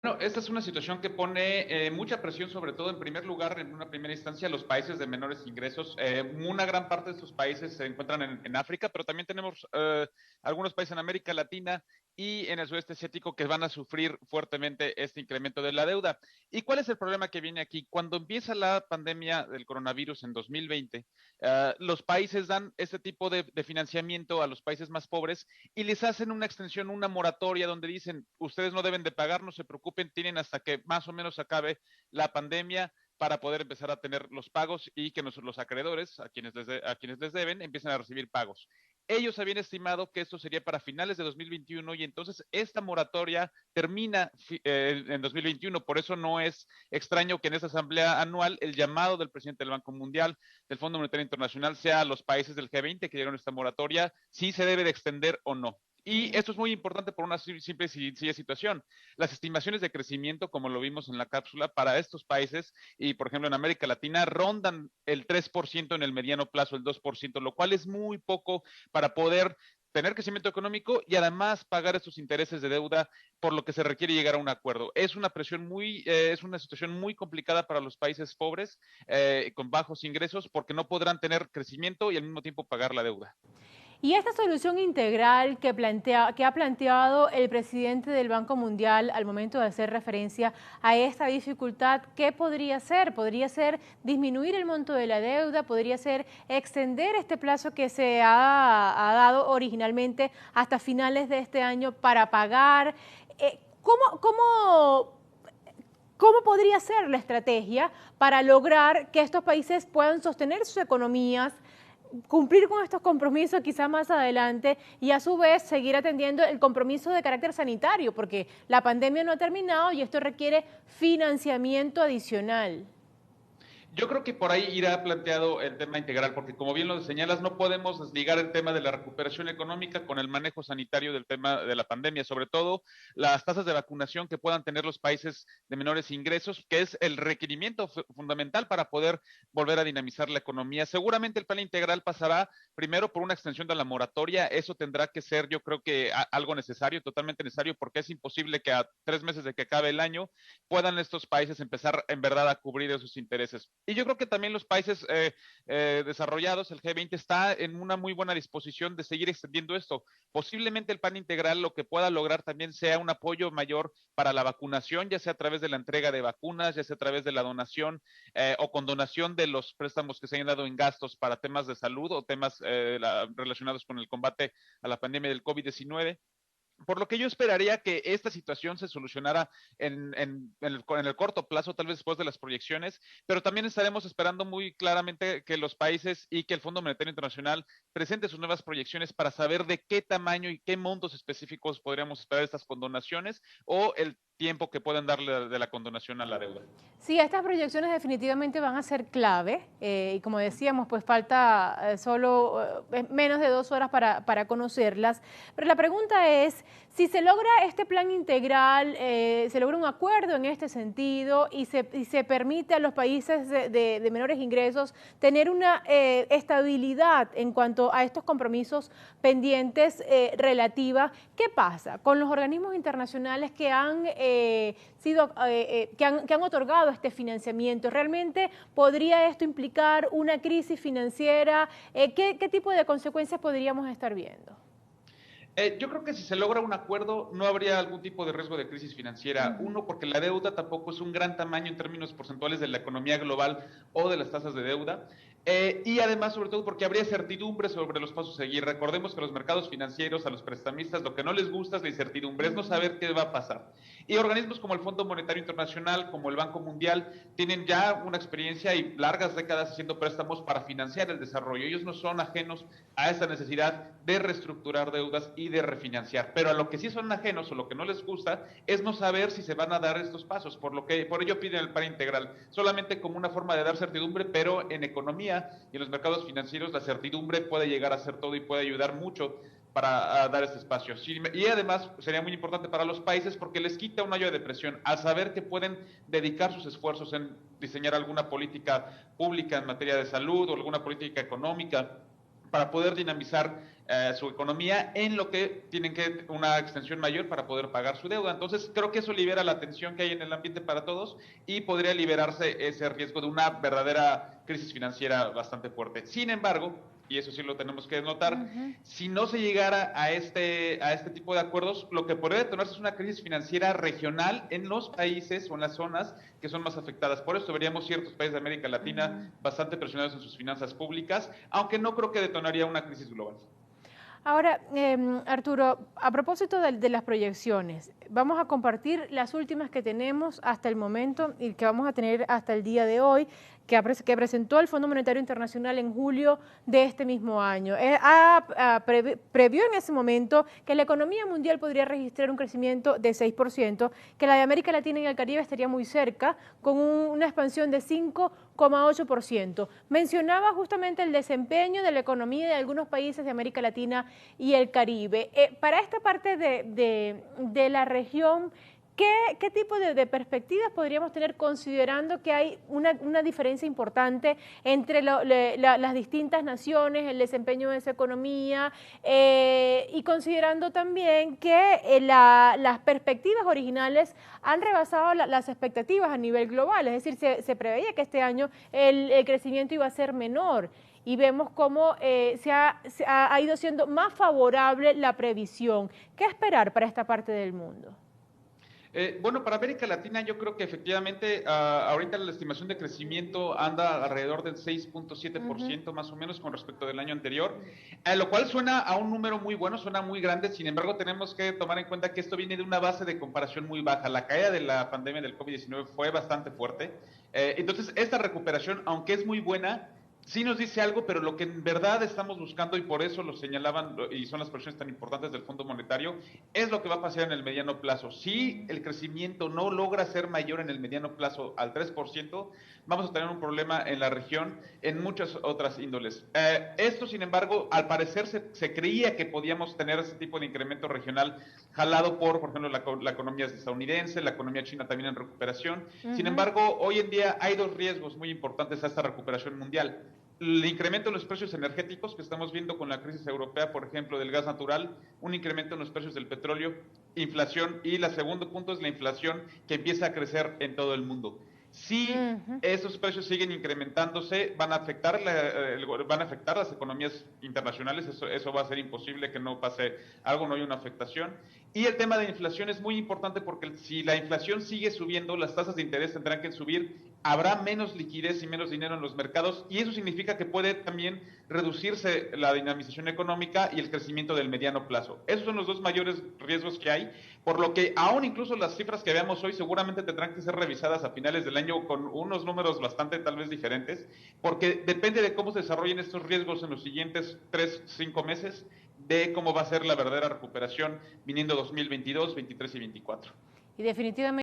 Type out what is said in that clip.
Bueno, esta es una situación que pone mucha presión, sobre todo en primer lugar, en una primera instancia, a los países de menores ingresos. Una gran parte de estos países se encuentran en África, pero también tenemos algunos países en América Latina y en el sudeste asiático que van a sufrir fuertemente este incremento de la deuda. ¿Y cuál es el problema que viene aquí? Cuando empieza la pandemia del coronavirus en 2020, los países dan este tipo de financiamiento a los países más pobres y les hacen una extensión, una moratoria donde dicen, ustedes no deben de pagar, no se preocupen, tienen hasta que más o menos acabe la pandemia para poder empezar a tener los pagos y que los acreedores, a quienes les deben, empiecen a recibir pagos. Ellos habían estimado que esto sería para finales de 2021 y entonces esta moratoria termina en 2021. Por eso no es extraño que en esta asamblea anual el llamado del presidente del Banco Mundial, del Fondo Monetario Internacional, sea a los países del G20 que dieron esta moratoria, si se debe de extender o no. Y esto es muy importante por una simple y sencilla situación. Las estimaciones de crecimiento, como lo vimos en la cápsula, para estos países y, por ejemplo, en América Latina, rondan el 3% en el mediano plazo, el 2%, lo cual es muy poco para poder tener crecimiento económico y además pagar estos intereses de deuda, por lo que se requiere llegar a un acuerdo. Es una presión es una situación muy complicada para los países pobres con bajos ingresos porque no podrán tener crecimiento y al mismo tiempo pagar la deuda. Y esta solución integral que ha planteado el presidente del Banco Mundial al momento de hacer referencia a esta dificultad, ¿qué podría ser? ¿Podría ser disminuir el monto de la deuda? ¿Podría ser extender este plazo que ha dado originalmente hasta finales de este año para pagar? ¿Cómo podría ser la estrategia para lograr que estos países puedan sostener sus economías, cumplir con estos compromisos quizá más adelante y a su vez seguir atendiendo el compromiso de carácter sanitario, porque la pandemia no ha terminado y esto requiere financiamiento adicional? Yo creo que por ahí irá planteado el tema integral, porque como bien lo señalas, no podemos desligar el tema de la recuperación económica con el manejo sanitario del tema de la pandemia, sobre todo las tasas de vacunación que puedan tener los países de menores ingresos, que es el requerimiento fundamental para poder volver a dinamizar la economía. Seguramente el plan integral pasará primero por una extensión de la moratoria, eso tendrá que ser, yo creo que algo necesario, totalmente necesario, porque es imposible que a 3 meses de que acabe el año puedan estos países empezar en verdad a cubrir esos intereses. Y yo creo que también los países desarrollados, el G20 está en una muy buena disposición de seguir extendiendo esto. Posiblemente el plan integral lo que pueda lograr también sea un apoyo mayor para la vacunación, ya sea a través de la entrega de vacunas, ya sea a través de la donación o con donación de los préstamos que se hayan dado en gastos para temas de salud o temas relacionados con el combate a la pandemia del COVID-19. Por lo que yo esperaría que esta situación se solucionara en el corto plazo, tal vez después de las proyecciones, pero también estaremos esperando muy claramente que los países y que el Fondo Monetario Internacional presente sus nuevas proyecciones para saber de qué tamaño y qué montos específicos podríamos esperar estas condonaciones o el tiempo que puedan darle de la condonación a la deuda. Sí, estas proyecciones definitivamente van a ser clave y como decíamos, pues falta solo menos de 2 horas para conocerlas. Pero la pregunta es, si se logra este plan integral, se logra un acuerdo en este sentido y se permite a los países de menores ingresos tener una estabilidad en cuanto a estos compromisos pendientes relativa, ¿qué pasa con los organismos internacionales que han que han otorgado este financiamiento? ¿Realmente podría esto implicar una crisis financiera? ¿Qué tipo de consecuencias podríamos estar viendo? Yo creo que si se logra un acuerdo, no habría algún tipo de riesgo de crisis financiera. Ujú. Uno, porque la deuda tampoco es un gran tamaño en términos porcentuales de la economía global o de las tasas de deuda. Y además, sobre todo, porque habría certidumbre sobre los pasos a seguir. Recordemos que a los mercados financieros, a los prestamistas, lo que no les gusta es la incertidumbre, es no saber qué va a pasar. Y organismos como el Fondo Monetario Internacional, como el Banco Mundial, tienen ya una experiencia y largas décadas haciendo préstamos para financiar el desarrollo. Ellos no son ajenos a esta necesidad de reestructurar deudas y de refinanciar. Pero a lo que sí son ajenos o lo que no les gusta es no saber si se van a dar estos pasos, por ello piden el plan integral, solamente como una forma de dar certidumbre, pero en economía y en los mercados financieros la certidumbre puede llegar a ser todo y puede ayudar mucho para dar este espacio. Sí, y además sería muy importante para los países porque les quita un hoyo de presión al saber que pueden dedicar sus esfuerzos en diseñar alguna política pública en materia de salud o alguna política económica para poder dinamizar su economía, en lo que tienen que una extensión mayor para poder pagar su deuda. Entonces, creo que eso libera la tensión que hay en el ambiente para todos y podría liberarse ese riesgo de una verdadera crisis financiera bastante fuerte. Sin embargo, y eso sí lo tenemos que notar, si no se llegara a este tipo de acuerdos, lo que podría detonarse es una crisis financiera regional en los países o en las zonas que son más afectadas. Por eso veríamos ciertos países de América Latina bastante presionados en sus finanzas públicas, aunque no creo que detonaría una crisis global. Ahora, Arturo, a propósito de las proyecciones, vamos a compartir las últimas que tenemos hasta el momento y que vamos a tener hasta el día de hoy, que presentó el Fondo Monetario Internacional en julio de este mismo año. Previó en ese momento que la economía mundial podría registrar un crecimiento de 6%, que la de América Latina y el Caribe estaría muy cerca, con una expansión de 5,8%. Mencionaba justamente el desempeño de la economía de algunos países de América Latina y el Caribe. Para esta parte de la región, ¿qué tipo de perspectivas podríamos tener, considerando que hay una diferencia importante entre las distintas naciones, el desempeño de esa economía, y considerando también que las perspectivas originales han rebasado las expectativas a nivel global? Es decir, se preveía que este año el crecimiento iba a ser menor, y vemos cómo se ha ido siendo más favorable la previsión. ¿Qué esperar para esta parte del mundo? Bueno, para América Latina yo creo que efectivamente ahorita la estimación de crecimiento anda alrededor del 6,7% más o menos con respecto del año anterior, lo cual suena a un número muy bueno, suena muy grande. Sin embargo, tenemos que tomar en cuenta que esto viene de una base de comparación muy baja. La caída de la pandemia del COVID-19 fue bastante fuerte. Entonces, esta recuperación, aunque es muy buena, sí nos dice algo, pero lo que en verdad estamos buscando, y por eso lo señalaban, y son las presiones tan importantes del Fondo Monetario, es lo que va a pasar en el mediano plazo. Si el crecimiento no logra ser mayor en el mediano plazo al 3%, vamos a tener un problema en la región en muchas otras índoles. Esto, sin embargo, al parecer se creía que podíamos tener ese tipo de incremento regional jalado por ejemplo, la economía estadounidense, la economía china también en recuperación. Sin embargo, hoy en día hay dos riesgos muy importantes a esta recuperación mundial. El incremento en los precios energéticos que estamos viendo con la crisis europea, por ejemplo, del gas natural, un incremento en los precios del petróleo, inflación, y el segundo punto es la inflación que empieza a crecer en todo el mundo. Si esos precios siguen incrementándose, van a afectar las economías internacionales. Eso va a ser imposible que no pase algo, no hay una afectación. Y el tema de inflación es muy importante porque si la inflación sigue subiendo, las tasas de interés tendrán que subir, habrá menos liquidez y menos dinero en los mercados, y eso significa que puede también reducirse la dinamización económica y el crecimiento del mediano plazo. Esos son los dos mayores riesgos que hay, por lo que aún incluso las cifras que veamos hoy seguramente tendrán que ser revisadas a finales del año con unos números bastante tal vez diferentes, porque depende de cómo se desarrollen estos riesgos en los siguientes 3-5 meses, de cómo va a ser la verdadera recuperación viniendo 2022, 23 y 24. Y definitivamente